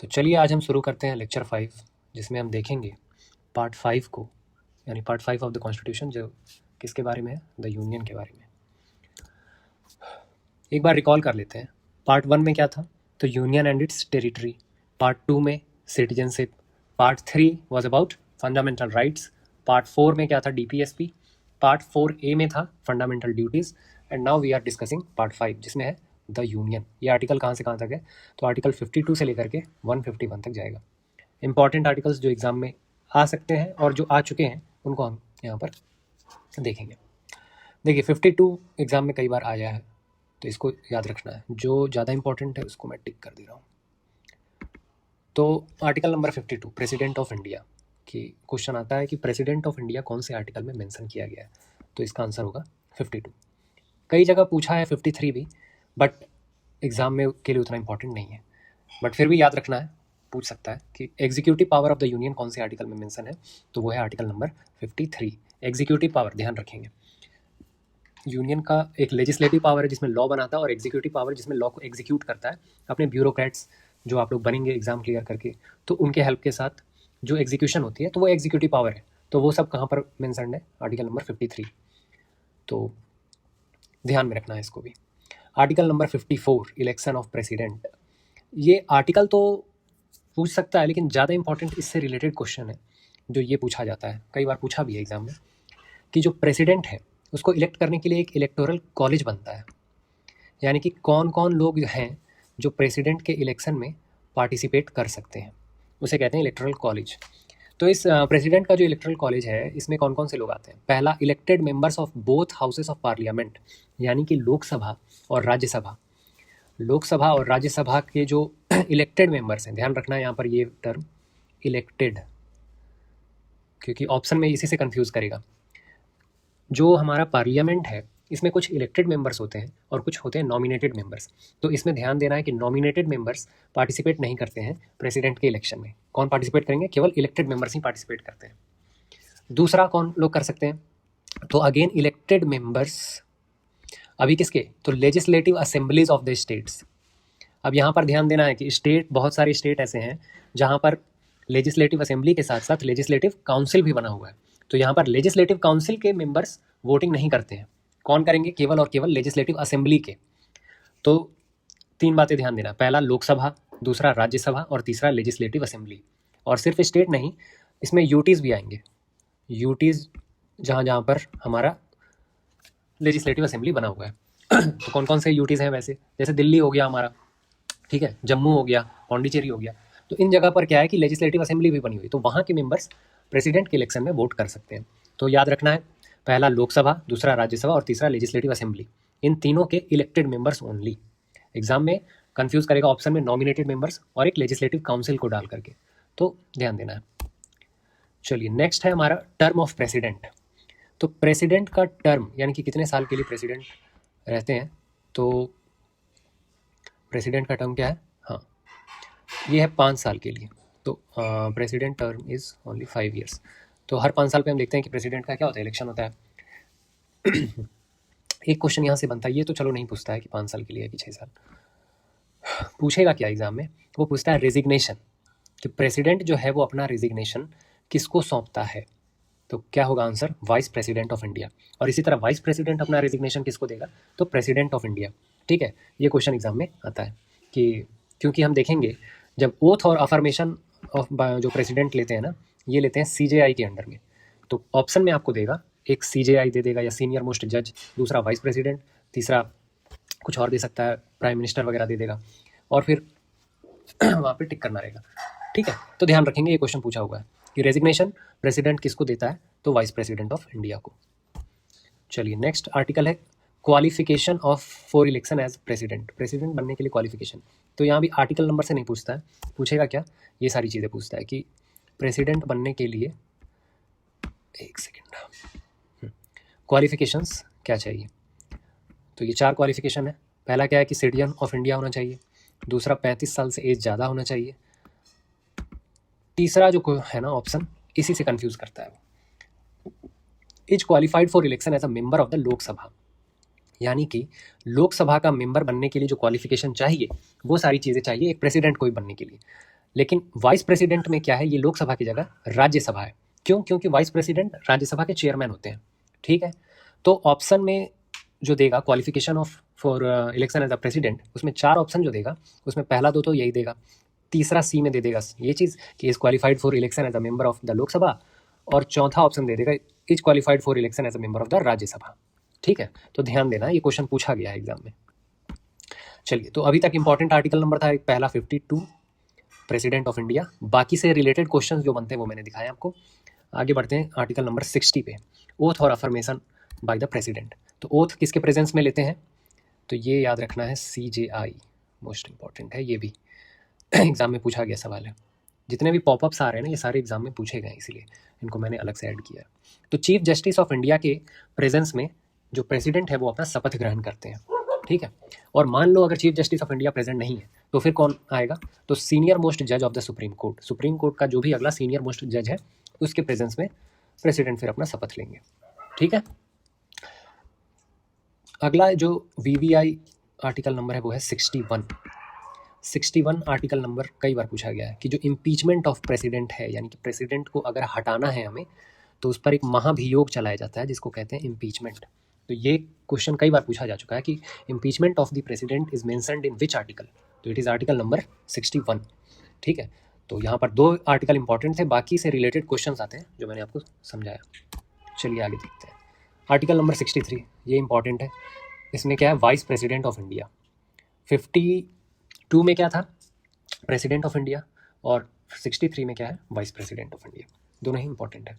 तो चलिए आज हम शुरू करते हैं लेक्चर 5, जिसमें हम देखेंगे पार्ट 5 को, यानी पार्ट 5 ऑफ द कॉन्स्टिट्यूशन, जो किसके बारे में है, द यूनियन के बारे में। एक बार रिकॉल कर लेते हैं। पार्ट 1 में क्या था, तो union and its territory. Part 2 में citizenship. Part 3 was about fundamental rights. Part 4 में क्या था, DPSP। पार्ट 4A में था fundamental duties. And now we are discussing part 5, जिसमें है द यूनियन। ये आर्टिकल कहाँ से कहाँ तक है, तो आर्टिकल 52 से लेकर के 151 तक जाएगा। इंपॉर्टेंट आर्टिकल्स जो एग्जाम में आ सकते हैं और जो आ चुके हैं उनको हम यहाँ पर देखेंगे। देखिए 52 एग्जाम में कई बार आया है, तो इसको याद रखना है। जो ज़्यादा इंपॉर्टेंट है उसको मैं टिक कर दे रहा हूँ। तो article number 52, president of India की क्वेश्चन आता है कि प्रेसिडेंट ऑफ इंडिया कौन से आर्टिकल में मेंशन किया गया है, तो इसका आंसर होगा 52। कई जगह पूछा है 53 भी, बट एग्ज़ाम में के लिए उतना इंपॉर्टेंट नहीं है, बट फिर भी याद रखना है, पूछ सकता है कि executive power of the union कौन से आर्टिकल में मेंशन है, तो वो है आर्टिकल नंबर 53। एग्जीक्यूटिव पावर ध्यान रखेंगे, यूनियन का एक लेजिस्लेटिव पावर है जिसमें लॉ बनाता है, और एग्जीक्यूटिव पावर जिसमें लॉ को एग्जीक्यूट करता है। अपने ब्यूरोक्रेट्स जो आप लोग बनेंगे एग्जाम क्लियर करके, तो उनके हेल्प के साथ जो एग्जीक्यूशन होती है, तो वो एग्जीक्यूटिव पावर है। तो वो सब कहाँ पर मेंशन है, आर्टिकल नंबर 53। तो ध्यान में रखना है इसको भी। Article number 54, election of president. ये आर्टिकल तो पूछ सकता है, लेकिन ज़्यादा इंपॉर्टेंट इससे रिलेटेड क्वेश्चन है जो ये पूछा जाता है, कई बार पूछा भी है एग्जाम में, कि जो प्रेसिडेंट है उसको इलेक्ट करने के लिए एक इलेक्टोरल कॉलेज बनता है। यानी कि कौन कौन लोग हैं जो प्रेसिडेंट के इलेक्शन में पार्टिसिपेट कर सकते हैं, उसे कहते हैं इलेक्टोरल कॉलेज। तो इस प्रेसिडेंट का जो इलेक्टोरल कॉलेज है, इसमें कौन कौन से लोग आते हैं। पहला, elected members of both houses of parliament, यानी कि लोकसभा और राज्यसभा। लोकसभा और राज्यसभा के जो इलेक्टेड मेंबर्स हैं, ध्यान रखना है यहाँ पर ये टर्म इलेक्टेड, क्योंकि ऑप्शन में इसी से कंफ्यूज करेगा। जो हमारा पार्लियामेंट है, इसमें कुछ इलेक्टेड मेंबर्स होते हैं और कुछ होते हैं नॉमिनेटेड मेंबर्स। तो इसमें ध्यान देना है कि नॉमिनेटेड मेंबर्स पार्टिसिपेट नहीं करते हैं प्रेसिडेंट के इलेक्शन में। कौन पार्टिसिपेट करेंगे, केवल इलेक्टेड मेंबर्स ही पार्टिसिपेट करते हैं। दूसरा कौन लोग कर सकते हैं, तो अगेन इलेक्टेड मेंबर्स, अभी किसके, तो legislative assemblies of the states. अब यहाँ पर ध्यान देना है कि स्टेट, बहुत सारे स्टेट ऐसे हैं जहाँ पर लेजिस्लेटिव असेंबली के साथ साथ लेजिस्लेटिव काउंसिल भी बना हुआ है। तो यहाँ पर लेजिस्लेटिव काउंसिल के मेंबर्स वोटिंग नहीं करते हैं। कौन करेंगे, केवल और केवल लेजिस्लेटिव असेंबली के। तो 3 बातें ध्यान देना, पहला लोकसभा, दूसरा राज्यसभा और तीसरा लेजिस्लेटिव असेंबली। और सिर्फ स्टेट नहीं, इसमें यूटीज़ भी आएंगे। यूटीज़ जहाँ जहाँ पर हमारा लेजिस्लेटिव असेंबली बना हुआ है। तो कौन कौन से यूटीज़ हैं वैसे, जैसे दिल्ली हो गया हमारा, ठीक है, जम्मू हो गया, पौंडीचेरी हो गया। तो इन जगह पर क्या है कि लेजिस्लेटिव असेंबली भी बनी हुई, तो वहाँ के मेंबर्स प्रेसिडेंट के इलेक्शन में वोट कर सकते हैं। तो याद रखना है, पहला लोकसभा, दूसरा राज्यसभा और तीसरा लेजिस्लेटिव असेंबली। इन तीनों के इलेक्टेड मेंबर्स ओनली। एग्जाम में कंफ्यूज करेगा ऑप्शन में नॉमिनेटेड मेंबर्स और एक लेजिस्लेटिव काउंसिल को डाल करके, तो ध्यान देना है। चलिए नेक्स्ट है हमारा टर्म ऑफ प्रेसिडेंट। तो प्रेसिडेंट का टर्म, यानी कि कितने साल के लिए प्रेसिडेंट रहते हैं, तो प्रेसिडेंट का टर्म क्या है, हाँ ये है 5 साल के लिए। तो president term is only 5 years. तो हर 5 साल पे हम देखते हैं कि प्रेसिडेंट का क्या होता है, इलेक्शन होता है। एक क्वेश्चन यहाँ से बनता है, ये तो चलो नहीं पूछता है कि 5 साल के लिए है कि 6 साल, पूछेगा क्या एग्जाम में, वो पूछता है रेजिग्नेशन, कि प्रेसिडेंट जो है वो अपना रेजिग्नेशन किसको सौंपता है। तो क्या होगा answer, vice president of India. और इसी तरह वाइस प्रेसिडेंट अपना रेजिग्नेशन किसको देगा, तो प्रेसिडेंट ऑफ इंडिया। ठीक है, ये क्वेश्चन एग्जाम में आता है कि, क्योंकि हम देखेंगे जब ओथ और अफर्मेशन ऑफ जो प्रेसिडेंट लेते हैं ना, ये लेते हैं CJI के अंडर में। तो ऑप्शन में आपको देगा, एक CJI दे देगा या सीनियर मोस्ट जज, दूसरा वाइस प्रेसिडेंट, तीसरा कुछ और दे सकता है, प्राइम मिनिस्टर वगैरह दे देगा, और फिर वहाँ पे टिक करना रहेगा। ठीक है, तो ध्यान रखेंगे ये क्वेश्चन पूछा हुआ है कि रेजिग्नेशन प्रेसिडेंट किसको देता है, तो वाइस प्रेसिडेंट ऑफ इंडिया को। चलिए नेक्स्ट आर्टिकल है qualification of for election as president. President बनने के लिए क्वालिफिकेशन, तो यहाँ भी आर्टिकल नंबर से नहीं पूछता है, पूछेगा क्या, ये सारी चीज़ें पूछता है कि प्रेसिडेंट बनने के लिए, एक सेकेंड, क्वालिफिकेशंस क्या चाहिए। तो ये 4 क्वालिफिकेशन है। पहला क्या है कि सिटीजन ऑफ इंडिया होना चाहिए, दूसरा 35 साल से एज ज़्यादा होना चाहिए, तीसरा जो है ना ऑप्शन, इसी से कंफ्यूज करता है, is qualified for election as a member of the Lok Sabha. यानी कि लोकसभा का मेंबर बनने के लिए जो क्वालिफिकेशन चाहिए, वो सारी चीज़ें चाहिए एक प्रेसिडेंट को भी बनने के लिए। लेकिन वाइस प्रेसिडेंट में क्या है, ये लोकसभा की जगह राज्यसभा है। क्यों? क्योंकि वाइस प्रेसिडेंट राज्यसभा के चेयरमैन होते हैं। ठीक है, तो ऑप्शन में जो देगा qualification of for election as a president, उसमें 4 ऑप्शन जो देगा उसमें पहला 2 तो यही देगा, तीसरा सी में दे देगा ये चीज़ कि is qualified for election as a member of the Lok Sabha, और चौथा ऑप्शन दे देगा is qualified for election as a member of the Rajya Sabha. ठीक है, तो ध्यान देना, ये क्वेश्चन पूछा गया है एग्जाम में। चलिए, तो अभी तक इंपॉर्टेंट आर्टिकल नंबर था एक पहला 52 प्रेसिडेंट ऑफ इंडिया। बाकी से रिलेटेड क्वेश्चन जो बनते हैं वो मैंने दिखाया आपको। आगे बढ़ते हैं आर्टिकल नंबर 60 पे, ओथ और अफर्मेशन बाय द प्रेसिडेंट। तो ओथ किसके प्रेजेंस में लेते हैं, तो ये याद रखना है CJI, मोस्ट इंपॉर्टेंट है ये भी। एग्जाम में पूछा गया सवाल है। जितने भी पॉपअप्स आ रहे हैं ना, ये सारे एग्जाम में पूछे गए, इसीलिए इनको मैंने अलग से ऐड किया है। तो चीफ जस्टिस ऑफ इंडिया के प्रेजेंस में जो प्रेसिडेंट है वो अपना शपथ ग्रहण करते हैं। ठीक है, और मान लो अगर chief justice of India present नहीं है तो फिर कौन आएगा, तो सीनियर मोस्ट जज of the supreme court, supreme court का जो भी अगला सीनियर मोस्ट जज है उसके प्रेजेंस में प्रेसिडेंट फिर अपना शपथ लेंगे। ठीक है, अगला जो VVI आर्टिकल नंबर है वो है 61। 61 आर्टिकल नंबर कई बार पूछा गया है कि जो इम्पीचमेंट ऑफ प्रेसिडेंट है, यानी कि प्रेसिडेंट को अगर हटाना है हमें तो उस पर एक महाभियोग चलाया जाता है जिसको कहते हैं इम्पीचमेंट। तो ये क्वेश्चन कई बार पूछा जा चुका है कि impeachment of the president is mentioned in which article, तो इट इज़ आर्टिकल नंबर 61। ठीक है, तो यहाँ पर 2 आर्टिकल इंपॉर्टेंट थे, बाकी से रिलेटेड क्वेश्चन आते हैं जो मैंने आपको समझाया। चलिए आगे देखते हैं। आर्टिकल नंबर 63, ये इंपॉर्टेंट है। इसमें क्या है, वाइस प्रेसिडेंट ऑफ इंडिया। 52 में क्या था, प्रेसिडेंट ऑफ इंडिया, और 63 में क्या है, वाइस प्रेसिडेंट ऑफ इंडिया। दोनों ही इंपॉर्टेंट है।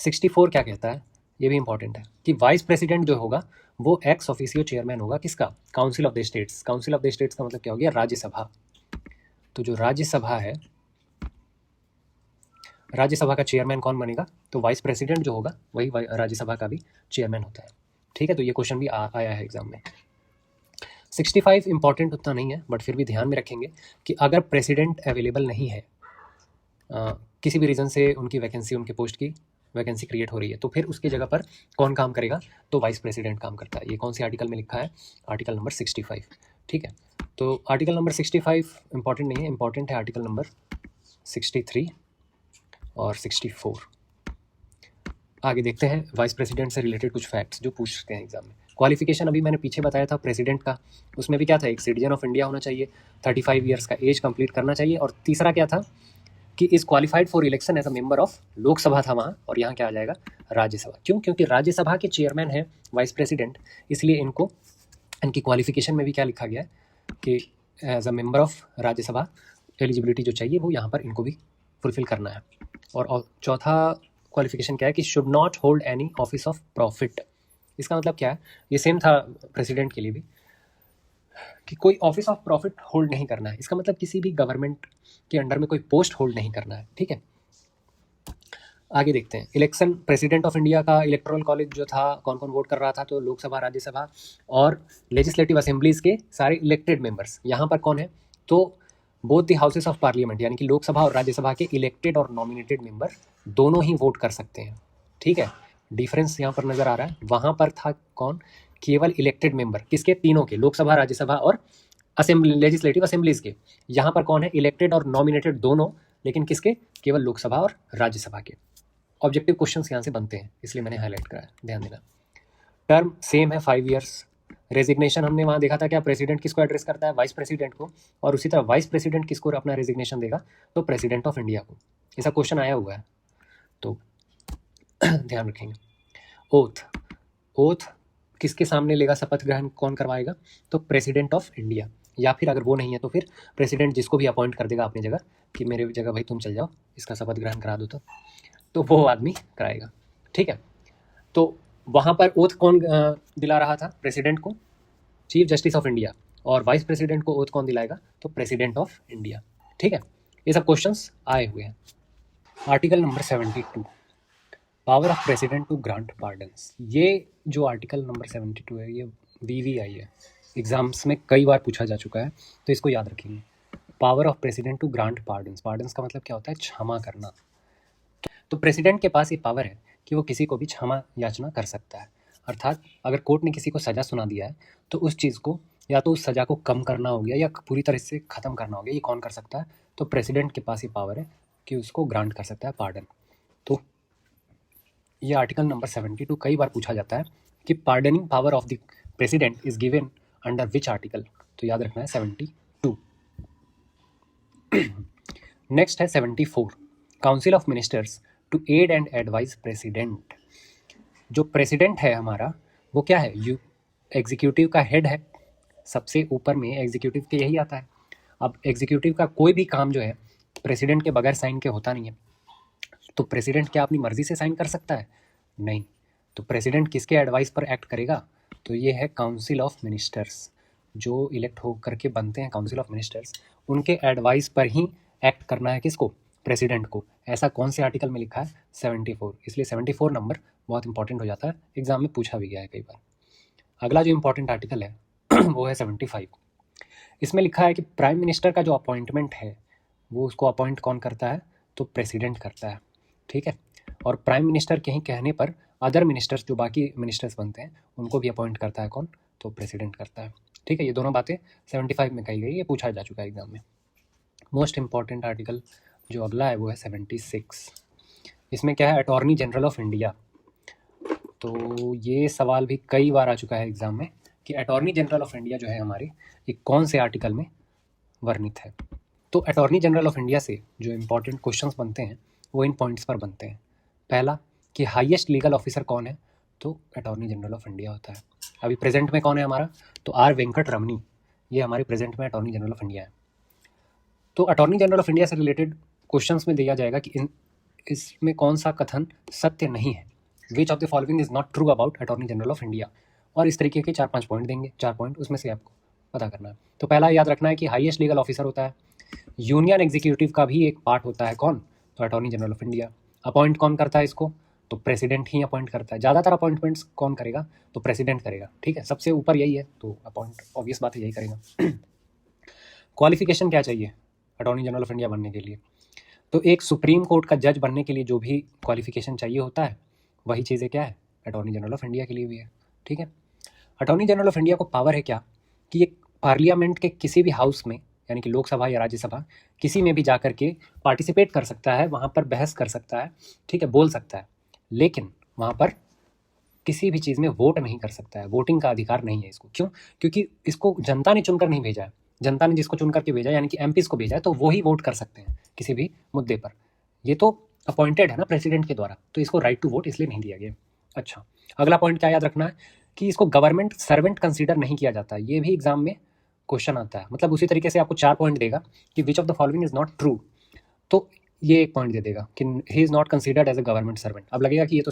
64 क्या कहता है, ये भी इंपॉर्टेंट है कि वाइस प्रेसिडेंट जो होगा वो एक्स ऑफिसियो चेयरमैन होगा किसका, council of the states. Council of the states का मतलब क्या हो गया, राज्यसभा। तो जो राज्यसभा है, राज्यसभा का चेयरमैन कौन बनेगा, तो वाइस प्रेसिडेंट जो होगा वही राज्यसभा का भी चेयरमैन होता है। ठीक है, तो ये क्वेश्चन भी आया है एग्जाम में। 65 इंपॉर्टेंट उतना नहीं है, बट फिर भी ध्यान में रखेंगे कि अगर प्रेसिडेंट अवेलेबल नहीं है, किसी भी रीज़न से उनकी वैकेंसी, उनके पोस्ट की वैकेंसी क्रिएट हो रही है, तो फिर उसकी जगह पर कौन काम करेगा, तो वाइस प्रेसिडेंट काम करता है। ये कौन सी आर्टिकल में लिखा है, आर्टिकल नंबर 65। ठीक है, तो आर्टिकल नंबर 65 इंपॉर्टेंट नहीं है, इंपॉर्टेंट है आर्टिकल नंबर 63 और 64। आगे देखते हैं वाइस प्रेसिडेंट से रिलेटेड कुछ फैक्ट्स जो पूछ सकते हैं एग्जाम में। क्वालिफिकेशन अभी मैंने पीछे बताया था प्रेसिडेंट का, उसमें भी क्या था, एक सिटीजन ऑफ इंडिया होना चाहिए, 35 ईयर्स का एज कंप्लीट करना चाहिए, और तीसरा क्या था कि is qualified for election as a member of Lok Sabha था वहाँ, और यहाँ क्या आ जाएगा, राज्यसभा। क्यों? क्योंकि राज्यसभा के चेयरमैन है वाइस प्रेसिडेंट, इसलिए इनको इनकी क्वालिफिकेशन में भी क्या लिखा गया है कि as a member of Rajya Sabha eligibility जो चाहिए वो यहाँ पर इनको भी फुलफिल करना है। और चौथा क्वालिफिकेशन क्या है कि should not hold any office of profit. इसका मतलब क्या है, ये सेम था प्रेसिडेंट के लिए भी कि कोई ऑफिस ऑफ प्रॉफिट होल्ड नहीं करना है। इसका मतलब किसी भी गवर्नमेंट के अंडर में कोई पोस्ट होल्ड नहीं करना है। ठीक है, आगे देखते हैं। इलेक्शन प्रेसिडेंट ऑफ इंडिया का इलेक्टोरल कॉलेज जो था, कौन कौन वोट कर रहा था, तो लोकसभा, राज्यसभा और लेजिस्लेटिव असेंबलीज के सारे इलेक्टेड मेंबर्स। यहाँ पर कौन है, तो both the houses of parliament, यानी कि लोकसभा और राज्यसभा के इलेक्टेड और नॉमिनेटेड मेंबर दोनों ही वोट कर सकते हैं। ठीक है, डिफरेंस यहाँ पर नजर आ रहा है। वहाँ पर था कौन, केवल इलेक्टेड मेंबर, किसके, तीनों के, लोकसभा, राज्यसभा और असेंबली, लेजिस्लेटिव असेंबलीज के। यहाँ पर कौन है, इलेक्टेड और नॉमिनेटेड दोनों, लेकिन किसके, केवल लोकसभा और राज्यसभा के। ऑब्जेक्टिव क्वेश्चंस यहाँ से बनते हैं, इसलिए मैंने हाईलाइट करा है, ध्यान देना। टर्म सेम है 5 ईयर्स। रेजिग्नेशन हमने वहाँ देखा था क्या, प्रेसिडेंट किसको एड्रेस करता है, वाइस प्रेसिडेंट को, और उसी तरह वाइस प्रेसिडेंट किसको अपना रेजिग्नेशन देगा, तो प्रेसिडेंट ऑफ इंडिया को। ऐसा क्वेश्चन आया हुआ है, तो ध्यान रखेंगे। ओथ, ओथ किसके सामने लेगा शपथ ग्रहण, कौन करवाएगा, तो प्रेसिडेंट ऑफ इंडिया, या फिर अगर वो नहीं है तो फिर प्रेसिडेंट जिसको भी अपॉइंट कर देगा अपनी जगह कि मेरे जगह भाई तुम चल जाओ, इसका शपथ ग्रहण करा दो, तो वो आदमी कराएगा। ठीक है, तो वहाँ पर ओथ कौन दिला रहा था प्रेसिडेंट को, चीफ जस्टिस ऑफ इंडिया, और वाइस प्रेसिडेंट को ओथ कौन दिलाएगा, तो प्रेसिडेंट ऑफ इंडिया। ठीक है, ये सब क्वेश्चंस आए हुए हैं। Article number 72, power of president to grant pardons. ये जो आर्टिकल नंबर 72 है, ये VVI है, एग्जाम्स में कई बार पूछा जा चुका है, तो इसको याद रखेंगे। Power of president to grant pardons, pardons का मतलब क्या होता है, क्षमा करना। तो प्रेसिडेंट के पास ये पावर है कि वो किसी को भी क्षमा याचना कर सकता है। अर्थात अगर कोर्ट ने किसी को सज़ा सुना दिया है तो उस चीज़ को या तो उस सज़ा को कम करना हो गया या पूरी तरह से ख़त्म करना हो गया, ये कौन कर सकता है? तो प्रेसिडेंट के पास ये पावर है कि उसको ग्रांट कर सकता है पार्डन। तो ये आर्टिकल नंबर 72 कई बार पूछा जाता है कि pardoning power of the president is given under which article, तो याद रखना है 72। नेक्स्ट है 74, council of ministers to aid and advise president. जो प्रेसिडेंट है हमारा वो क्या है? एग्जीक्यूटिव का हेड है, सबसे ऊपर में एग्जीक्यूटिव के यही आता है। अब एग्जीक्यूटिव का कोई भी काम जो है प्रेसिडेंट के बगैर साइन के होता नहीं है, तो प्रेसिडेंट क्या अपनी मर्जी से साइन कर सकता है? नहीं। तो प्रेसिडेंट किसके एडवाइस पर एक्ट करेगा? तो ये है काउंसिल ऑफ मिनिस्टर्स, जो इलेक्ट हो करके बनते हैं काउंसिल ऑफ मिनिस्टर्स, उनके एडवाइस पर ही एक्ट करना है किसको? प्रेसिडेंट को। ऐसा कौन से आर्टिकल में लिखा है? 74। इसलिए 74 नंबर बहुत इंपॉर्टेंट हो जाता है, एग्जाम में पूछा भी गया है कई बार। अगला जो इंपॉर्टेंट आर्टिकल है वो है 75। इसमें लिखा है कि प्राइम मिनिस्टर का जो अपॉइंटमेंट है वो उसको अपॉइंट कौन करता है? तो प्रेसिडेंट करता है, ठीक है। और प्राइम मिनिस्टर के ही कहने पर अदर मिनिस्टर्स, जो बाकी मिनिस्टर्स बनते हैं, उनको भी अपॉइंट करता है कौन? तो प्रेसिडेंट करता है, ठीक है। ये दोनों बातें 75 में कही गई, ये पूछा जा चुका है एग्जाम में। मोस्ट इंपॉर्टेंट आर्टिकल जो अगला है वो है 76। इसमें क्या है? Attorney general of India. तो ये सवाल भी कई बार आ चुका है एग्जाम में कि अटॉर्नी जनरल ऑफ इंडिया जो है हमारे, ये कौन से आर्टिकल में वर्णित है? तो अटॉर्नी जनरल ऑफ इंडिया से जो इम्पोर्टेंट क्वेश्चंस बनते हैं वो इन पॉइंट्स पर बनते हैं। पहला कि हाईएस्ट लीगल ऑफिसर कौन है? तो अटॉर्नी जनरल ऑफ इंडिया होता है। अभी प्रेजेंट में कौन है हमारा? तो आर वेंकट रमनी, ये हमारे प्रेजेंट में अटॉर्नी जनरल ऑफ इंडिया है। तो अटॉर्नी जनरल ऑफ इंडिया से रिलेटेड क्वेश्चंस में दिया जाएगा कि इसमें कौन सा कथन सत्य नहीं है, विच of the following is not true about attorney general of India, और इस तरीके के 4-5 पॉइंट देंगे, 4 पॉइंट, उसमें से आपको पता करना है। तो पहला याद रखना है कि हाईएस्ट लीगल ऑफिसर होता है, यूनियन एग्जीक्यूटिव का भी एक पार्ट होता है कौन? तो attorney general of India. Appoint कौन करता है इसको? तो प्रेसिडेंट ही अपॉइंट करता है। ज़्यादातर अपॉइंटमेंट्स कौन करेगा? तो प्रेसिडेंट करेगा, ठीक है। सबसे ऊपर यही है तो अपॉइंट ऑब्वियस बात है यही करेगा। क्वालिफिकेशन क्या चाहिए अटॉर्नी जनरल ऑफ इंडिया बनने के लिए? तो एक सुप्रीम कोर्ट का जज बनने के लिए जो भी क्वालिफिकेशन चाहिए होता है वही चीज़ें क्या है? अटॉर्नी जनरल ऑफ इंडिया के लिए भी है, ठीक है। अटॉर्नी जनरल ऑफ इंडिया को पावर है क्या? कि ये पार्लियामेंट के किसी भी हाउस में, यानी कि लोकसभा या राज्यसभा, किसी में भी जा कर के पार्टिसिपेट कर सकता है, वहाँ पर बहस कर सकता है, ठीक है, बोल सकता है, लेकिन वहाँ पर किसी भी चीज़ में वोट नहीं कर सकता है। वोटिंग का अधिकार नहीं है इसको। क्यों? क्योंकि इसको जनता ने चुनकर नहीं भेजा है। जनता ने जिसको चुन करके भेजा यानी कि एमपीज को भेजा है, तो वो ही वोट कर सकते हैं किसी भी मुद्दे पर। ये तो अपॉइंटेड है ना प्रेसिडेंट के द्वारा, तो इसको राइट टू वोट इसलिए नहीं दिया गया। अच्छा, अगला पॉइंट क्या याद रखना है? कि इसको गवर्नमेंट सर्वेंट कंसीडर नहीं किया जाता। ये भी एग्जाम में क्वेश्चन आता है। मतलब उसी तरीके से आपको 4 पॉइंट देगा कि which of the following is not true, तो ये एक पॉइंट दे देगा कि he is not considered as a government servant. अब लगेगा कि ये तो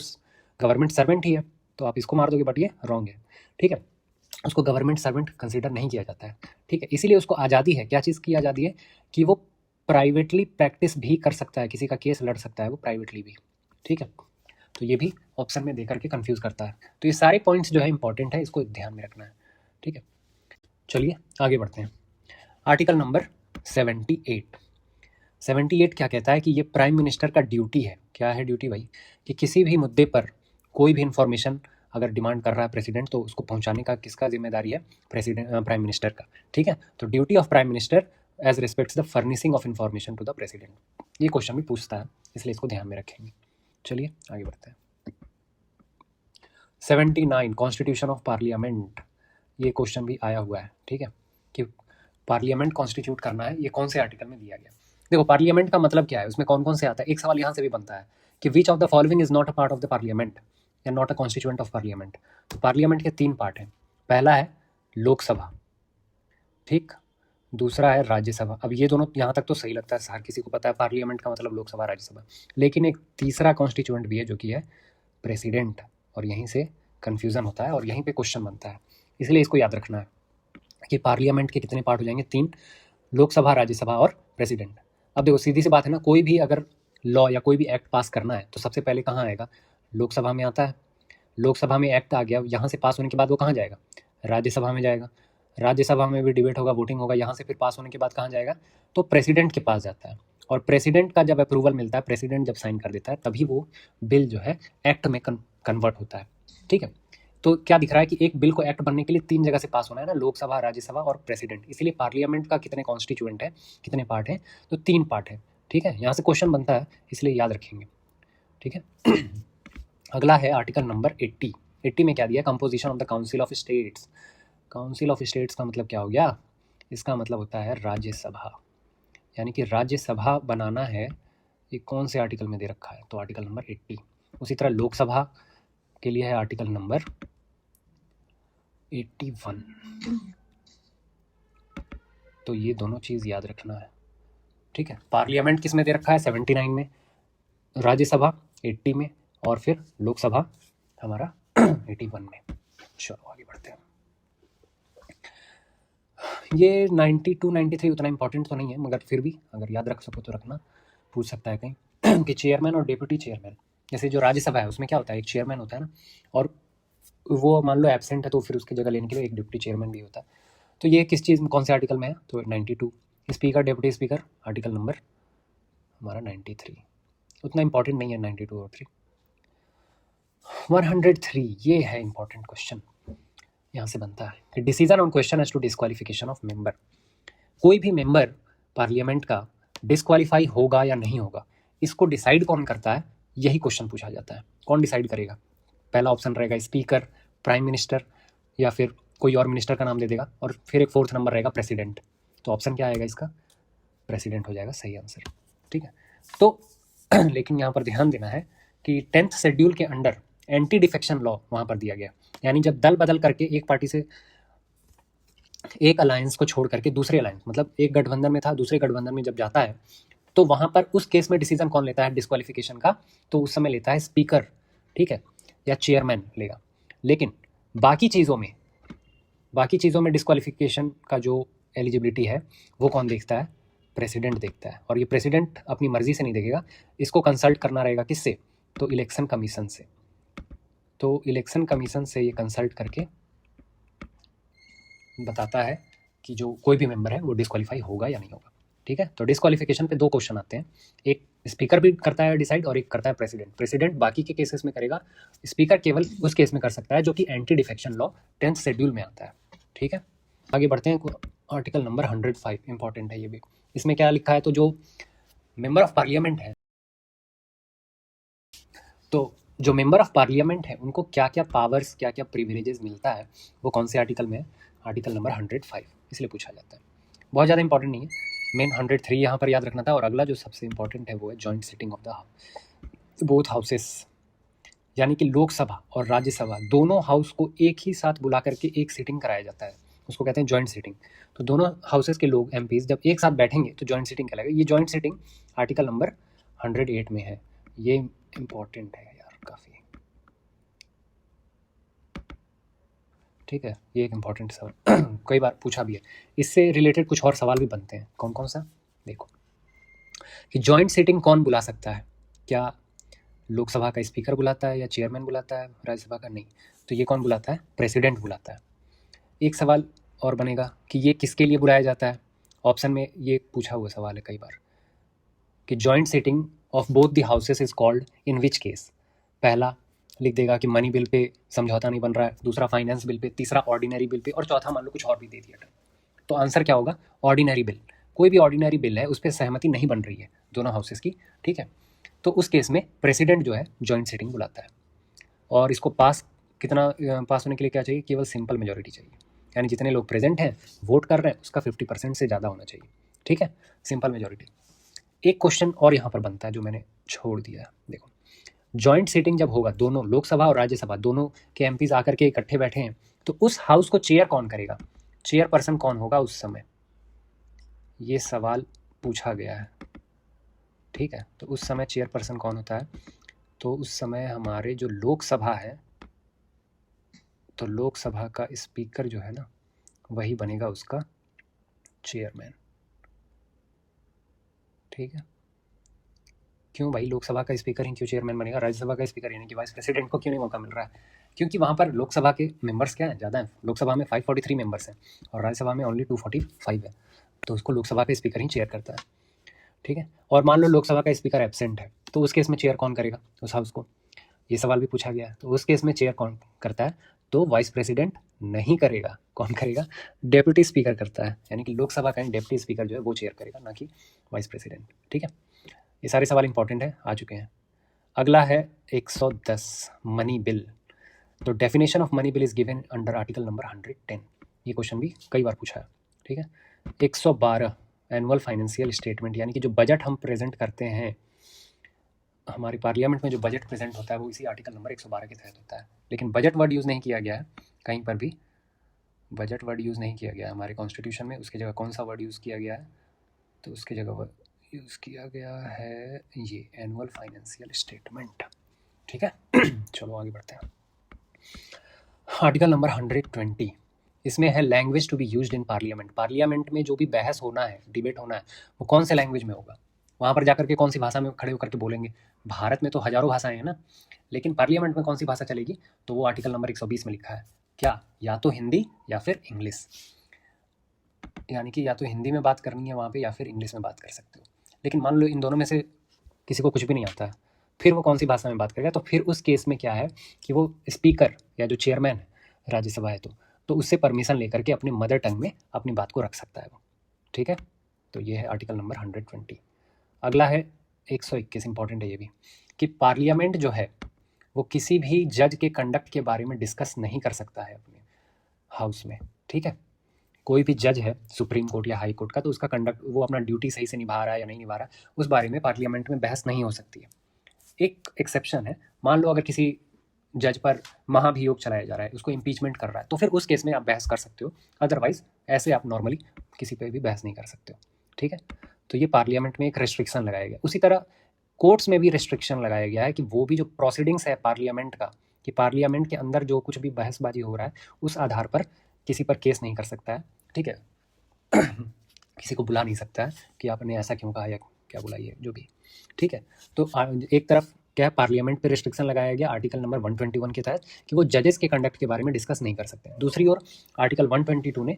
गवर्नमेंट सर्वेंट ही है, तो आप इसको मार दोगे, बट ये रॉन्ग है, ठीक है। उसको गवर्नमेंट सर्वेंट कंसीडर नहीं किया जाता है, ठीक है। इसीलिए उसको आज़ादी है। क्या चीज़ की आज़ादी है? कि वो प्राइवेटली प्रैक्टिस भी कर सकता है, किसी का केस लड़ सकता है वो प्राइवेटली भी, ठीक है। तो ये भी ऑप्शन में देकर के कंफ्यूज करता है। तो ये सारे पॉइंट्स जो है इंपॉर्टेंट है, इसको ध्यान में रखना है, ठीक है। चलिए आगे बढ़ते हैं। Article number 78। 78 क्या कहता है? कि ये प्राइम मिनिस्टर का ड्यूटी है। क्या है ड्यूटी भाई? कि किसी भी मुद्दे पर कोई भी इंफॉर्मेशन अगर डिमांड कर रहा है प्रेसिडेंट, तो उसको पहुंचाने का किसका जिम्मेदारी है? प्राइम मिनिस्टर का, ठीक है। तो duty of prime minister as respects the furnishing of information to the president, ये क्वेश्चन भी पूछता है, इसलिए इसको ध्यान में रखेंगे। चलिए आगे बढ़ते हैं। 79 कॉन्स्टिट्यूशन ऑफ पार्लियामेंट, ये क्वेश्चन भी आया हुआ है, ठीक है, कि पार्लियामेंट कॉन्स्टिट्यूट करना है, ये कौन से आर्टिकल में दिया गया। देखो पार्लियामेंट का मतलब क्या है, उसमें कौन कौन से आता है। एक सवाल यहाँ से भी बनता है कि which of the following is not a part of the parliament या not a constituent of parliament. तो पार्लियामेंट के 3 पार्ट हैं। पहला है लोकसभा, ठीक, दूसरा है राज्यसभा। अब ये दोनों यहाँ तक तो सही लगता है, हर किसी को पता है पार्लियामेंट का मतलब लोकसभा राज्यसभा, लेकिन एक तीसरा कॉन्स्टिट्यूएंट भी है जो कि है प्रेसिडेंट, और यहीं से कन्फ्यूज़न होता है और यहीं पे क्वेश्चन बनता है। इसलिए इसको याद रखना है कि पार्लियामेंट के कितने पार्ट हो जाएंगे? 3, लोकसभा, राज्यसभा और प्रेसिडेंट। अब देखो सीधी सी बात है ना, कोई भी अगर लॉ या कोई भी एक्ट पास करना है तो सबसे पहले कहाँ आएगा? लोकसभा में आता है। लोकसभा में एक्ट आ गया, यहाँ से पास होने के बाद वो कहाँ जाएगा? राज्यसभा में जाएगा। राज्यसभा में भी डिबेट होगा, वोटिंग होगा, यहाँ से फिर पास होने के बाद कहाँ जाएगा? तो प्रेसिडेंट के पास जाता है। और प्रेसिडेंट का जब अप्रूवल मिलता है, प्रेसिडेंट जब साइन कर देता है, तभी वो बिल जो है एक्ट में कन्वर्ट होता है, ठीक है। तो क्या दिख रहा है कि एक बिल को एक्ट बनने के लिए 3 जगह से पास होना है ना, लोकसभा, राज्यसभा और प्रेसिडेंट। इसीलिए पार्लियामेंट का कितने कॉन्स्टिट्यूएंट है, कितने पार्ट हैं, तो 3 पार्ट है। ठीक है, यहाँ से क्वेश्चन बनता है, इसलिए याद रखेंगे। ठीक है। अगला है आर्टिकल नंबर 80। 80 में क्या दिया, composition of the council of states. Council of states का मतलब क्या हो गया, इसका मतलब होता है राज्यसभा, यानी कि राज्यसभा बनाना है। ये कौन से आर्टिकल में दे रखा है, तो आर्टिकल नंबर 80। उसी तरह लोकसभा के लिए है आर्टिकल नंबर 81। तो ये दोनों चीज़ याद रखना है। ठीक है, पार्लियामेंट किस में दे रखा है, 79 में, राज्यसभा 80 में, और फिर लोकसभा हमारा 81 में। चलो आगे बढ़ते हैं। ये 92 93 उतना इंपॉर्टेंट तो नहीं है, मगर फिर भी अगर याद रख सको तो रखना, पूछ सकता है कहीं कि चेयरमैन और डिप्टी चेयरमैन, जैसे जो राज्यसभा है उसमें क्या होता है, एक चेयरमैन होता है ना, और वो मान लो एब्सेंट है तो फिर उसकी जगह लेने के लिए एक डिप्टी चेयरमैन भी होता है। तो ये किस चीज़ में, कौन से आर्टिकल में है, तो 92। Speaker deputy speaker article number हमारा 93, उतना इंपॉर्टेंट नहीं है 92 और 3। 103 ये है इंपॉर्टेंट क्वेश्चन, यहाँ से बनता है कि decision on question as to disqualification of member. कोई भी मेंबर पार्लियामेंट का डिस्क्वालीफाई होगा या नहीं होगा, इसको डिसाइड कौन करता है, यही क्वेश्चन पूछा जाता है। कौन डिसाइड करेगा, पहला ऑप्शन रहेगा स्पीकर, प्राइम मिनिस्टर, या फिर कोई और मिनिस्टर का नाम दे देगा, और फिर एक 4th नंबर रहेगा प्रेसिडेंट। तो ऑप्शन क्या आएगा इसका, प्रेसिडेंट हो जाएगा सही आंसर। ठीक है, तो लेकिन यहाँ पर ध्यान देना है कि 10th शेड्यूल के अंडर एंटी डिफेक्शन लॉ वहाँ पर दिया गया, यानी जब दल बदल करके एक पार्टी से एक अलायंस को छोड़ करके दूसरे अलायंस, मतलब एक गठबंधन में था दूसरे गठबंधन में जब जाता है, तो वहाँ पर उस केस में डिसीजन कौन लेता है डिस्क्वालिफिकेशन का, तो उस समय लेता है स्पीकर, ठीक है, या चेयरमैन लेगा। लेकिन बाकी चीज़ों में डिस्क्वालिफिकेशन का जो एलिजिबिलिटी है वो कौन देखता है, प्रेसिडेंट देखता है। और ये प्रेसिडेंट अपनी मर्जी से नहीं देखेगा, इसको कंसल्ट करना रहेगा किससे, तो इलेक्शन कमीशन से। तो इलेक्शन कमीशन से ये कंसल्ट करके बताता है कि जो कोई भी मेंबर है वो डिस्क्वालीफाई होगा या नहीं होगा। ठीक है, तो डिस्क्वालिफिकेशन पे 2 क्वेश्चन आते हैं, एक स्पीकर भी करता है डिसाइड और एक करता है प्रेसिडेंट। प्रेसिडेंट बाकी के केसेस में करेगा, स्पीकर केवल उस केस में कर सकता है जो कि anti defection law 10th schedule में आता है। ठीक है, आगे बढ़ते हैं। आर्टिकल नंबर 105 इंपॉर्टेंट है ये भी। इसमें क्या लिखा है, तो जो मेंबर ऑफ पार्लियामेंट है, तो जो मेंबर ऑफ पार्लियामेंट है उनको क्या क्या पावर्स, क्या क्या प्रिविलेजेस मिलता है, वो कौन से आर्टिकल में है, आर्टिकल नंबर 105, इसलिए पूछा जाता है। बहुत ज़्यादा इंपॉर्टेंट नहीं है, मेन 103 यहाँ पर याद रखना था। और अगला जो सबसे इंपॉर्टेंट है वो है joint sitting of the both houses, यानी कि लोकसभा और राज्यसभा दोनों हाउस को एक ही साथ बुला करके एक सीटिंग कराया जाता है, उसको कहते हैं जॉइंट सीटिंग। तो दोनों हाउसेस के लोग एमपीज जब एक साथ बैठेंगे तो जॉइंट सीटिंग कहलाएगा। ये जॉइंट सीटिंग आर्टिकल नंबर 108 में है। ये इंपॉर्टेंट है यार काफ़ी। ठीक है, ये एक इम्पॉर्टेंट सवाल कई बार पूछा भी है। इससे रिलेटेड कुछ और सवाल भी बनते हैं। कौन कौन सा, देखो कि जॉइंट सीटिंग कौन बुला सकता है, क्या लोकसभा का स्पीकर बुलाता है या चेयरमैन बुलाता है, राज्यसभा का नहीं, तो ये कौन बुलाता है, प्रेसिडेंट बुलाता है। एक सवाल और बनेगा कि ये किसके लिए बुलाया जाता है, ऑप्शन में ये पूछा हुआ सवाल है कई बार कि joint sitting of both the houses is called in which case. पहला लिख देगा कि मनी बिल पे समझौता नहीं बन रहा है, दूसरा फाइनेंस बिल पे, तीसरा ऑर्डिनरी बिल पे, और चौथा मान लो कुछ और भी दे दिया। तो आंसर क्या होगा, ऑर्डिनरी बिल। कोई भी ऑर्डिनरी बिल है उस पर सहमति नहीं बन रही है दोनों हाउसेस की। ठीक है, तो उस केस में प्रेसिडेंट जो है जॉइंट सीटिंग बुलाता है। और इसको पास होने के लिए क्या चाहिए, केवल सिंपल मेजोरिटी चाहिए, यानी जितने लोग प्रेजेंट हैं वोट कर रहे हैं उसका 50% से ज़्यादा होना चाहिए। ठीक है, सिंपल मेजोरिटी। एक क्वेश्चन और यहाँ पर बनता है जो मैंने छोड़ दिया है, देखो जॉइंट सीटिंग जब होगा, दोनों लोकसभा और राज्यसभा दोनों के एमपीज आकर के इकट्ठे बैठे हैं, तो उस हाउस को चेयर कौन करेगा, चेयरपर्सन कौन होगा उस समय, ये सवाल पूछा गया है। ठीक है, तो उस समय चेयरपर्सन कौन होता है, तो उस समय हमारे जो लोकसभा है, तो लोकसभा का स्पीकर जो है ना वही बनेगा उसका चेयरमैन। ठीक है, क्यों भाई लोकसभा का स्पीकर ही क्यों चेयरमैन बनेगा, राज्यसभा का स्पीकर यानी कि वाइस प्रेसिडेंट को क्यों नहीं मौका मिल रहा है, क्योंकि वहाँ पर लोकसभा के मेंबर्स क्या हैं, ज़्यादा हैं। लोकसभा में 543 मेंबर्स हैं और राज्यसभा में ओनली 245 है, तो उसको लोकसभा का स्पीकर ही चेयर करता है। ठीक है, और मान लो लोकसभा का स्पीकर एब्सेंट है, तो उस केस में चेयर कौन करेगा उस हाउस को, ये सवाल भी पूछा गया है। तो उस केस में चेयर कौन करता है, तो वाइस प्रेसिडेंट नहीं करेगा। कौन करेगा? डेप्यूटी स्पीकर करता है, यानी कि लोकसभा का डेप्यूटी स्पीकर जो है वो चेयर करेगा, ना कि वाइस प्रेसिडेंट। ठीक है, ये सारे सवाल इंपॉर्टेंट है, आ चुके हैं। अगला है 110 मनी बिल। तो definition of money bill is given under article number 110। ये क्वेश्चन भी कई बार पूछा है। ठीक है, 112 एनुअल फाइनेंशियल स्टेटमेंट, यानी कि जो बजट हम प्रेजेंट करते हैं, हमारे पार्लियामेंट में जो बजट प्रेजेंट होता है वो इसी आर्टिकल नंबर 112 के तहत होता है। लेकिन बजट वर्ड यूज़ नहीं किया गया है, कहीं पर भी बजट वर्ड यूज़ नहीं किया गया है हमारे कॉन्स्टिट्यूशन में। उसकी जगह कौन सा वर्ड यूज़ किया गया है? तो उसकी जगह यूज़ किया गया है ये एनुअल फाइनेंशियल स्टेटमेंट। ठीक है चलो आगे बढ़ते हैं। आर्टिकल नंबर 120, इसमें है language to be used in parliament. Parliament में जो भी बहस होना है, डिबेट होना है, वो कौन से लैंग्वेज में होगा? वहाँ पर जाकर के कौन सी भाषा में खड़े होकर के बोलेंगे? भारत में तो हज़ारों भाषाएं हैं ना, लेकिन पार्लियामेंट में कौन सी भाषा चलेगी? तो वो आर्टिकल नंबर 120 में लिखा है क्या? या तो हिंदी या फिर इंग्लिश, यानी कि या तो हिंदी में बात करनी है वहाँ पे या फिर इंग्लिश में बात कर सकते हो। लेकिन मान लो इन दोनों में से किसी को कुछ भी नहीं आता है, फिर वो कौन सी भाषा में बात करेगा? तो फिर उस केस में क्या है कि वो स्पीकर या जो चेयरमैन है राज्यसभा है तो उससे परमिशन लेकर के अपने मदर टंग में अपनी बात को रख सकता है वो। ठीक है, तो ये है आर्टिकल नंबर 120। अगला है 121, इंपॉर्टेंट है ये भी, कि पार्लियामेंट जो है वो किसी भी जज के कंडक्ट के बारे में डिस्कस नहीं कर सकता है अपने हाउस में। ठीक है, कोई भी जज है सुप्रीम कोर्ट या हाई कोर्ट का, तो उसका कंडक्ट, वो अपना ड्यूटी सही से निभा रहा है या नहीं निभा रहा है, उस बारे में पार्लियामेंट में बहस नहीं हो सकती है। एक एक्सेप्शन है, मान लो अगर किसी जज पर महाभियोग चलाया जा रहा है, उसको इम्पीचमेंट कर रहा है, तो फिर उस केस में आप बहस कर सकते हो, अदरवाइज ऐसे आप नॉर्मली किसी पे भी बहस नहीं कर सकते हो। ठीक है, तो ये पार्लियामेंट में एक रेस्ट्रिक्शन लगाया गया। उसी तरह कोर्ट्स में भी रेस्ट्रिक्शन लगाया गया है कि वो भी जो प्रोसीडिंग्स है पार्लियामेंट का, कि पार्लियामेंट के अंदर जो कुछ भी बहसबाजी हो रहा है उस आधार पर किसी पर केस नहीं कर सकता है। ठीक है किसी को बुला नहीं सकता है कि आपने ऐसा क्यों कहा या क्या बुला, ये जो भी। ठीक है, तो एक तरफ क्या है, पार्लियामेंट पे रिस्ट्रिक्शन लगाया गया आर्टिकल नंबर 121 के तहत कि वो जजेस के कंडक्ट के बारे में डिस्कस नहीं कर सकते। दूसरी ओर आर्टिकल 122 ने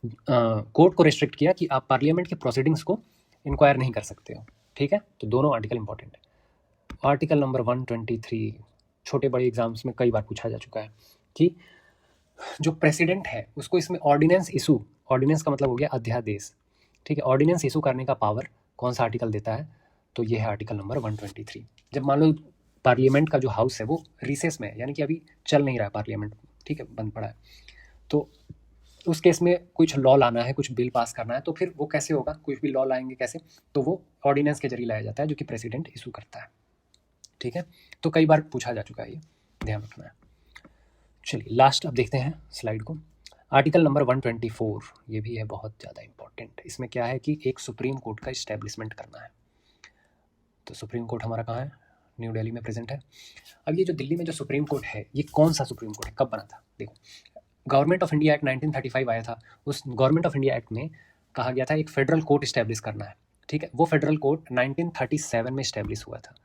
कोर्ट को रिस्ट्रिक्ट किया कि आप पार्लियामेंट के प्रोसीडिंग्स को इंक्वायर नहीं कर सकते हो। ठीक है, तो दोनों आर्टिकल इंपॉर्टेंट है। आर्टिकल नंबर 123 छोटे बड़े एग्जाम्स में कई बार पूछा जा चुका है कि जो प्रेसिडेंट है उसको इसमें ऑर्डिनेंस इशू, ऑर्डिनेंस का मतलब हो गया अध्यादेश। ठीक है, ऑर्डिनेंस इशू करने का पावर कौन सा आर्टिकल देता है? तो ये है आर्टिकल नंबर 123। जब मान लो पार्लियामेंट का जो हाउस है वो रिसेस में है, यानी कि अभी चल नहीं रहा है पार्लियामेंट, ठीक है, बंद पड़ा है, तो उस केस में कुछ लॉ लाना है, कुछ बिल पास करना है, तो फिर वो कैसे होगा? कुछ भी लॉ लाएंगे कैसे? तो वो ऑर्डिनेंस के जरिए लाया जाता है, जो कि प्रेसिडेंट इशू करता है। ठीक है, तो कई बार पूछा जा चुका है, ये ध्यान रखना है। चलिए लास्ट अब देखते हैं स्लाइड को। आर्टिकल नंबर 124, ये भी है बहुत ज़्यादा इंपॉर्टेंट। इसमें क्या है कि एक सुप्रीम कोर्ट का इस्टेब्लिशमेंट करना है। तो सुप्रीम कोर्ट हमारा कहाँ है? न्यू दिल्ली में प्रेजेंट है। अब ये जो दिल्ली में जो सुप्रीम कोर्ट है, ये कौन सा सुप्रीम कोर्ट है, कब बना था? देखो, गवर्नमेंट ऑफ इंडिया एक्ट 1935 आया था। उस गवर्नमेंट ऑफ इंडिया एक्ट में कहा गया था एक फेडरल कोर्ट इस्टेब्लिश करना है। ठीक है, वो फेडरल कोर्ट 1937 में इस्टेब्लिश हुआ था।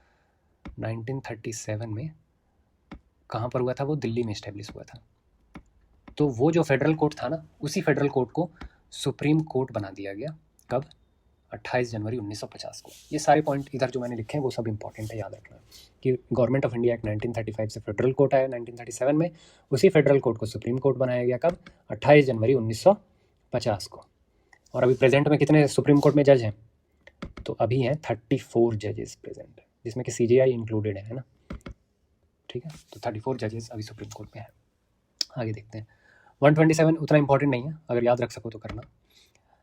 1937 में कहाँ पर हुआ था? वो दिल्ली में इस्टेब्लिश हुआ था। तो वो जो फेडरल कोर्ट था ना, उसी फेडरल कोर्ट को सुप्रीम कोर्ट बना दिया गया। कब? 28 जनवरी 1950 को। ये सारे पॉइंट इधर जो मैंने लिखे हैं वो सब इंपॉर्टेंट है, याद रखना कि गवर्नमेंट ऑफ इंडिया एक्ट 1935 से फेडरल कोर्ट आया 1937 में, उसी फेडरल कोर्ट को सुप्रीम कोर्ट बनाया गया। कब? 28 जनवरी 1950 को। और अभी प्रेजेंट में कितने सुप्रीम कोर्ट में जज हैं? तो अभी हैं 34 जजेस प्रेजेंट, जिसमें कि CJI इंक्लूडेड है ना। ठीक है, तो 34 जजेस अभी सुप्रीम कोर्ट में है। आगे देखते हैं। 127 उतना इंपॉर्टेंट नहीं है, अगर याद रख सको तो करना।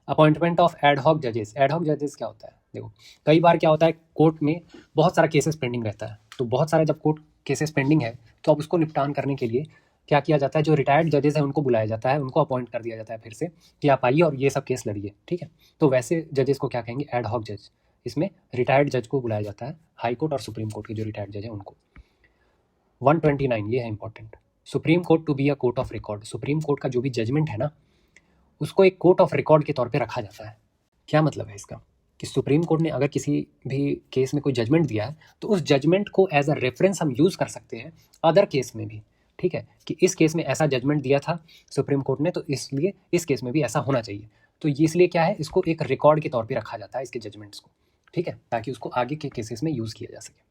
अपॉइंटमेंट ऑफ एडहॉक जजेस। एडहॉक जजेस क्या होता है? देखो, कई बार क्या होता है, कोर्ट में बहुत सारा केसेस पेंडिंग रहता है, तो बहुत सारा जब कोर्ट केसेस पेंडिंग है तो अब उसको निपटान करने के लिए क्या किया जाता है, जो रिटायर्ड जजेस हैं उनको बुलाया जाता है, उनको अपॉइंट कर दिया जाता है फिर से कि आप आइए और ये सब केस लड़िए। ठीक है, तो वैसे जजेस को क्या कहेंगे? एडहॉक जज। इसमें रिटायर्ड जज को बुलाया जाता है, हाई कोर्ट और सुप्रीम कोर्ट के जो रिटायर्ड जज हैं उनको। 129 ये है important, supreme court to be a court of record. Supreme court का जो भी जजमेंट है ना, उसको एक कोर्ट ऑफ रिकॉर्ड के तौर पे रखा जाता है। क्या मतलब है इसका? कि सुप्रीम कोर्ट ने अगर किसी भी केस में कोई जजमेंट दिया है तो उस जजमेंट को एज अ रेफरेंस हम यूज़ कर सकते हैं अदर केस में भी। ठीक है, कि इस केस में ऐसा जजमेंट दिया था सुप्रीम कोर्ट ने, तो इसलिए इस केस में भी ऐसा होना चाहिए। तो ये इसलिए क्या है, इसको एक रिकॉर्ड के तौर पर रखा जाता है, इसके जजमेंट्स को। ठीक है, ताकि उसको आगे के केसेस में यूज़ किया जा सके।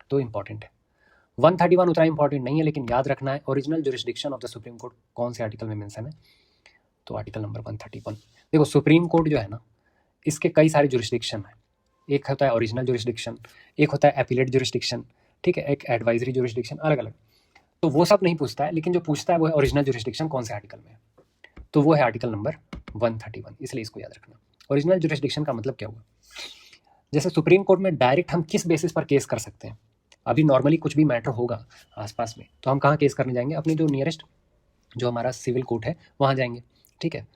तो इंपॉर्टेंट है। 131 उतना इंपॉर्टेंट नहीं है, लेकिन याद रखना है original jurisdiction of the supreme court कौन से आर्टिकल में मेंशन है, तो आर्टिकल नंबर 131। देखो सुप्रीम कोर्ट जो है ना, इसके कई सारे जुरिस्डिक्शन है। एक होता है ओरिजिनल जुरिस्डिक्शन, एक होता है एपीलेट जुरिस्डिक्शन, ठीक है, एक एडवाइजरी जुरिस्डिक्शन, अलग अलग। तो वो सब नहीं पूछता है, लेकिन जो पूछता है वो है ओरिजिनल जुरिस्डिक्शन कौन से आर्टिकल में है, तो वो है आर्टिकल नंबर 131, इसलिए इसको याद रखना। ओरिजिनल जुरिस्डिक्शन का मतलब क्या हुआ, जैसे सुप्रीम कोर्ट में डायरेक्ट हम किस बेसिस पर केस कर सकते हैं। अभी नॉर्मली कुछ भी मैटर होगा आसपास में तो हम कहाँ केस करने जाएंगे, अपनी जो नियरेस्ट जो हमारा सिविल कोर्ट है वहाँ जाएंगे, ठीक है,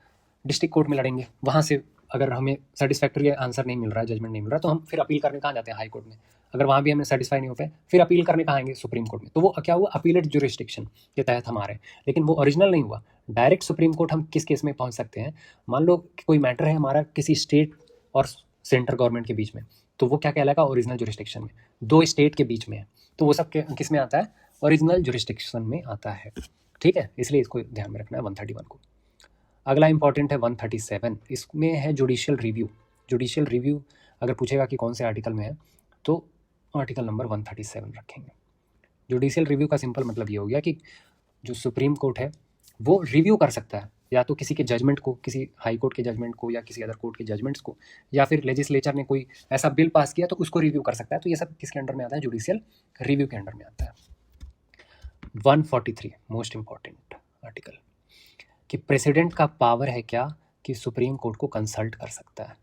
डिस्ट्रिक्ट कोर्ट में लड़ेंगे, वहाँ से अगर हमें सेटिस्फैक्ट्री आंसर नहीं मिल रहा है, जजमेंट नहीं मिल रहा, तो हम फिर अपील करने कहाँ जाते हैं, हाई कोर्ट में। अगर वहाँ भी हमें सेटिस्फाई नहीं हो पाए, फिर अपील करने कहाँ आएंगे, सुप्रीम कोर्ट में। तो वो क्या हुआ, अपीलेट जुरिस्डिक्शन के तहत हम आ रहे हैं, लेकिन वो ओरिजिनल नहीं हुआ। डायरेक्ट सुप्रीम कोर्ट हम किस केस में पहुँच सकते हैं, मान लो कि कोई मैटर है हमारा किसी स्टेट और सेंट्रल गवर्नमेंट के बीच में, तो वो क्या कहलाएगा, ओरिजिनल जुरिस्डिक्शन में। दो स्टेट के बीच में है तो वो सब किस में आता है, ओरिजिनल जुरिस्डिक्शन में आता है, ठीक है, इसलिए इसको ध्यान में रखना है 131 को। अगला इंपॉर्टेंट है 137, इसमें है जुडिशियल रिव्यू। जुडिशियल रिव्यू अगर पूछेगा कि कौन से आर्टिकल में है, तो आर्टिकल नंबर 137 रखेंगे। जुडिशियल रिव्यू का सिंपल मतलब ये हो गया कि जो सुप्रीम कोर्ट है वो रिव्यू कर सकता है, या तो किसी के जजमेंट को, किसी हाई कोर्ट के जजमेंट को, या किसी अदर कोर्ट के जजमेंट्स को, या फिर लेजिस्लेचर ने कोई ऐसा बिल पास किया तो उसको रिव्यू कर सकता है। तो ये सब किसके अंडर में आता है, जुडिशियल रिव्यू के अंडर में आता है। 143 मोस्ट इंपॉर्टेंट आर्टिकल, कि प्रेसिडेंट का पावर है क्या कि सुप्रीम कोर्ट को कंसल्ट कर सकता है।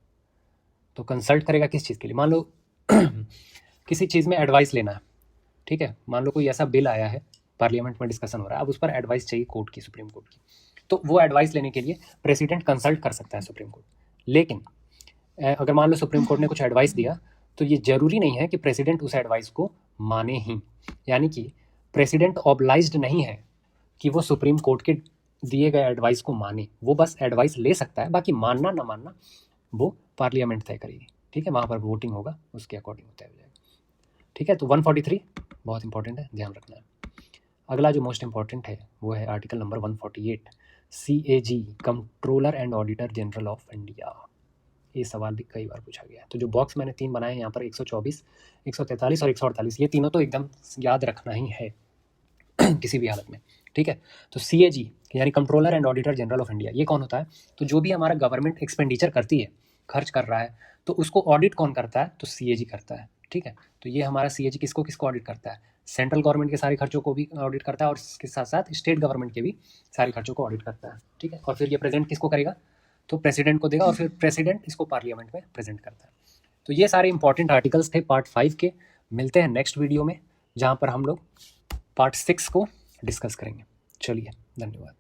तो कंसल्ट करेगा किस चीज़ के लिए, मान लो किसी चीज़ में एडवाइस लेना है, ठीक है, मान लो कोई ऐसा बिल आया है, पार्लियामेंट में डिस्कशन हो रहा है, अब उस पर एडवाइस चाहिए कोर्ट की, सुप्रीम कोर्ट की, तो वो एडवाइस लेने के लिए प्रेसिडेंट कंसल्ट कर सकता है सुप्रीम कोर्ट। लेकिन अगर मान लो सुप्रीम कोर्ट ने कुछ एडवाइस दिया तो ये जरूरी नहीं है कि प्रेसिडेंट उस एडवाइस को माने ही, यानी कि प्रेसिडेंट ऑब्लाइज्ड नहीं है कि वो सुप्रीम कोर्ट के दिए गए एडवाइस को माने, वो बस एडवाइस ले सकता है, बाकी मानना ना मानना वो पार्लियामेंट तय करेगी, ठीक है, वहाँ पर वोटिंग होगा उसके अकॉर्डिंग तय हो जाएगा, ठीक है। तो 143 बहुत इंपॉर्टेंट है, ध्यान रखना है। अगला जो मोस्ट इंपॉर्टेंट है वो है article number 148, CAG, controller and auditor general of India. ये सवाल भी कई बार पूछा गया है। तो जो बॉक्स मैंने 3 बनाए हैं यहाँ पर 124, 143 और 148, ये तीनों तो एकदम याद रखना ही है किसी भी हालत में, ठीक है। तो CAG यानी controller and auditor general of India, ये कौन होता है, तो जो भी हमारा गवर्नमेंट एक्सपेंडिचर करती है, खर्च कर रहा है, तो उसको ऑडिट कौन करता है, तो CAG करता है, ठीक है। तो ये हमारा CAG किसको किसको ऑडिट करता है, सेंट्रल गवर्नमेंट के सारे खर्चों को भी ऑडिट करता है, और इसके साथ साथ स्टेट गवर्नमेंट के भी सारे खर्चों को ऑडिट करता है, ठीक है। और फिर ये प्रेजेंट किसको करेगा, तो प्रेसिडेंट को देगा, और फिर प्रेसिडेंट इसको पार्लियामेंट में प्रेजेंट करता है। तो ये सारे इंपॉर्टेंट आर्टिकल्स थे पार्ट 5 के। मिलते हैं नेक्स्ट वीडियो में, जहाँ पर हम लोग पार्ट 6 को डिस्कस करेंगे। चलिए, धन्यवाद।